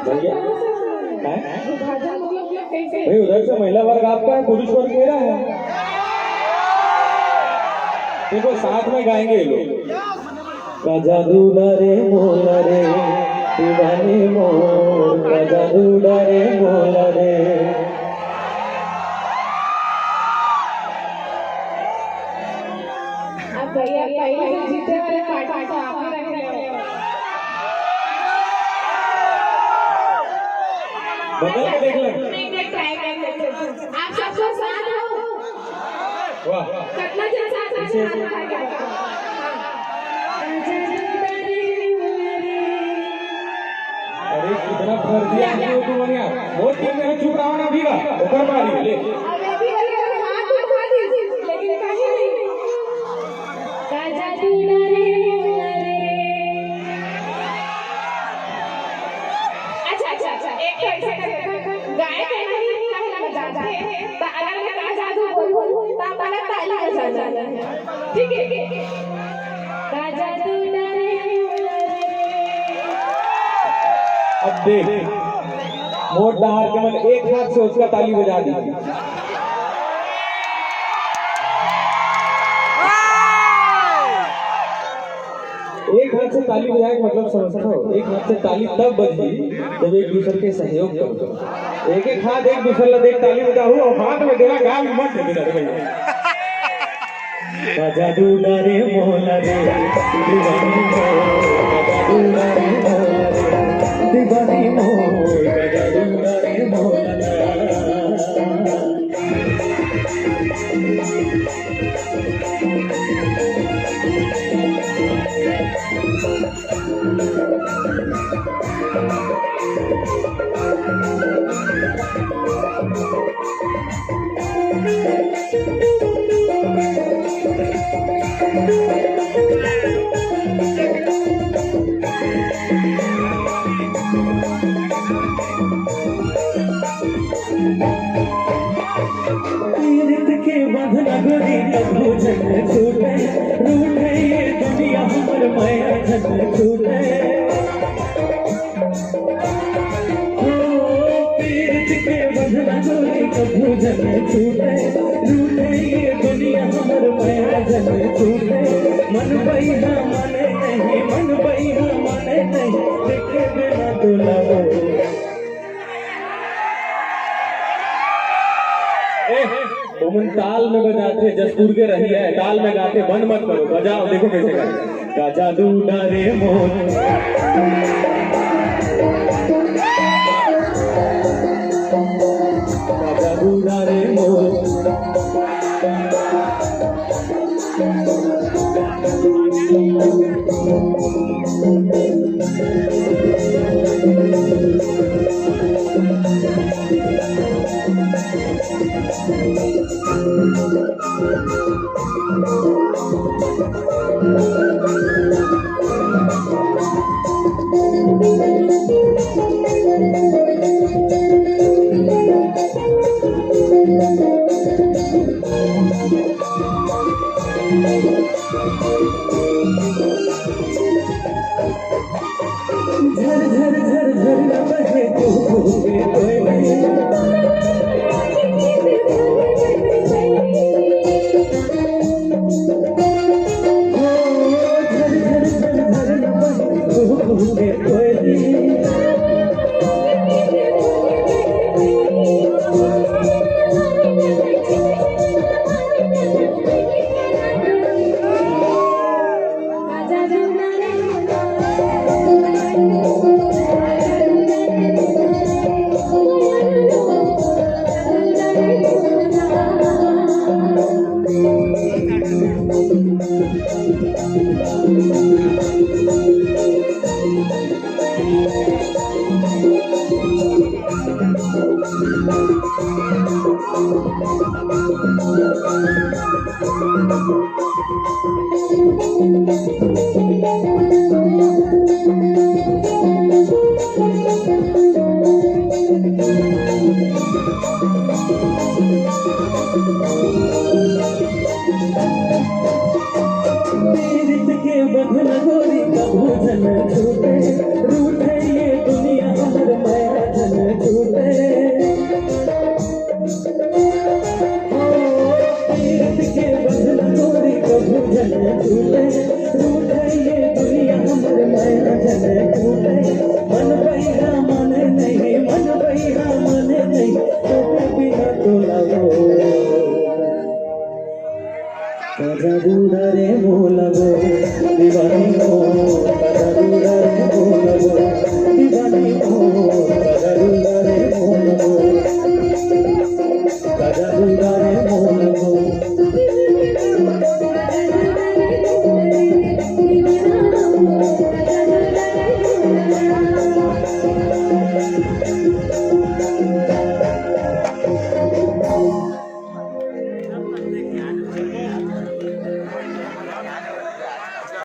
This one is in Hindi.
भैया भाई उधर से महिला वर्ग आपका है, पुरुष वर्ग मेरा है। देखो साथ में गाएंगे ये लोग। का जादू डरे मोला रे दीवानी मोर, का जादू डरे मोला रे। अब भैया पहले जीते वाले पार्ट आप ही रख रहे हो। बदल के देख लो। नहीं ट्राई कर आप सबको साथ हो। वाह कितना जन साथ है। अरे कितना भर दिया है तू मनिया। वो टीम में चुप रहो ना भीगा ऊपर मारी ले। अबे भी हाथ उठा दी लेकिन कहीं नहीं। राजा दूल्हा अच्छा एक गाय के नहीं कहना बजाते तो अगर मैं राजा दूं बोलूं तो अपना ताली बजाना है। ठीक है राजा दूल्हा अब देख मोट दहाड़ के मन एक हाथ से उसका ताली बजा दी। एक हाथ से ताली बजाए का मतलब समझता हो। एक हाथ से ताली तब बजी जब एक दूसरे के सहयोग करो। एक एक हाथ एक दूसरे ला देख ताली बजाओ और हाथ में देना गाल में मत दे देना। जादू डरे मोला रे दीवानी मोर, जादू डरे मोला रे दीवानी मोर, जादू डरे मोला रे। गोरी कबू झन छूटे रूठे ये दुनिया हमर माया झन छूटे। पीरत के बंधना गोरी कबू झन छूटे रूठे ये दुनिया हमर माया झन छूटे। मन बहिना माने नहीं, मन बहिना माने नहीं, देखे बिना दुलाओ। तुम ताल में बजाते जसपुर के रही है, ताल में गाते बंद मत करो, बजाओ देखो कैसे गाते। का जादू डरे मोर, का जादू डरे मोर। झर झर झर झर न बहे तू के कोयले। बंधन गोरी कबू झन छूटे रूठे ये दुनिया हमर मैं कजरुडरे बोलबो दीवानी हो कजरुडरे बोलबो दीवानी हो कजरुडरे बोलबो कजरुडरे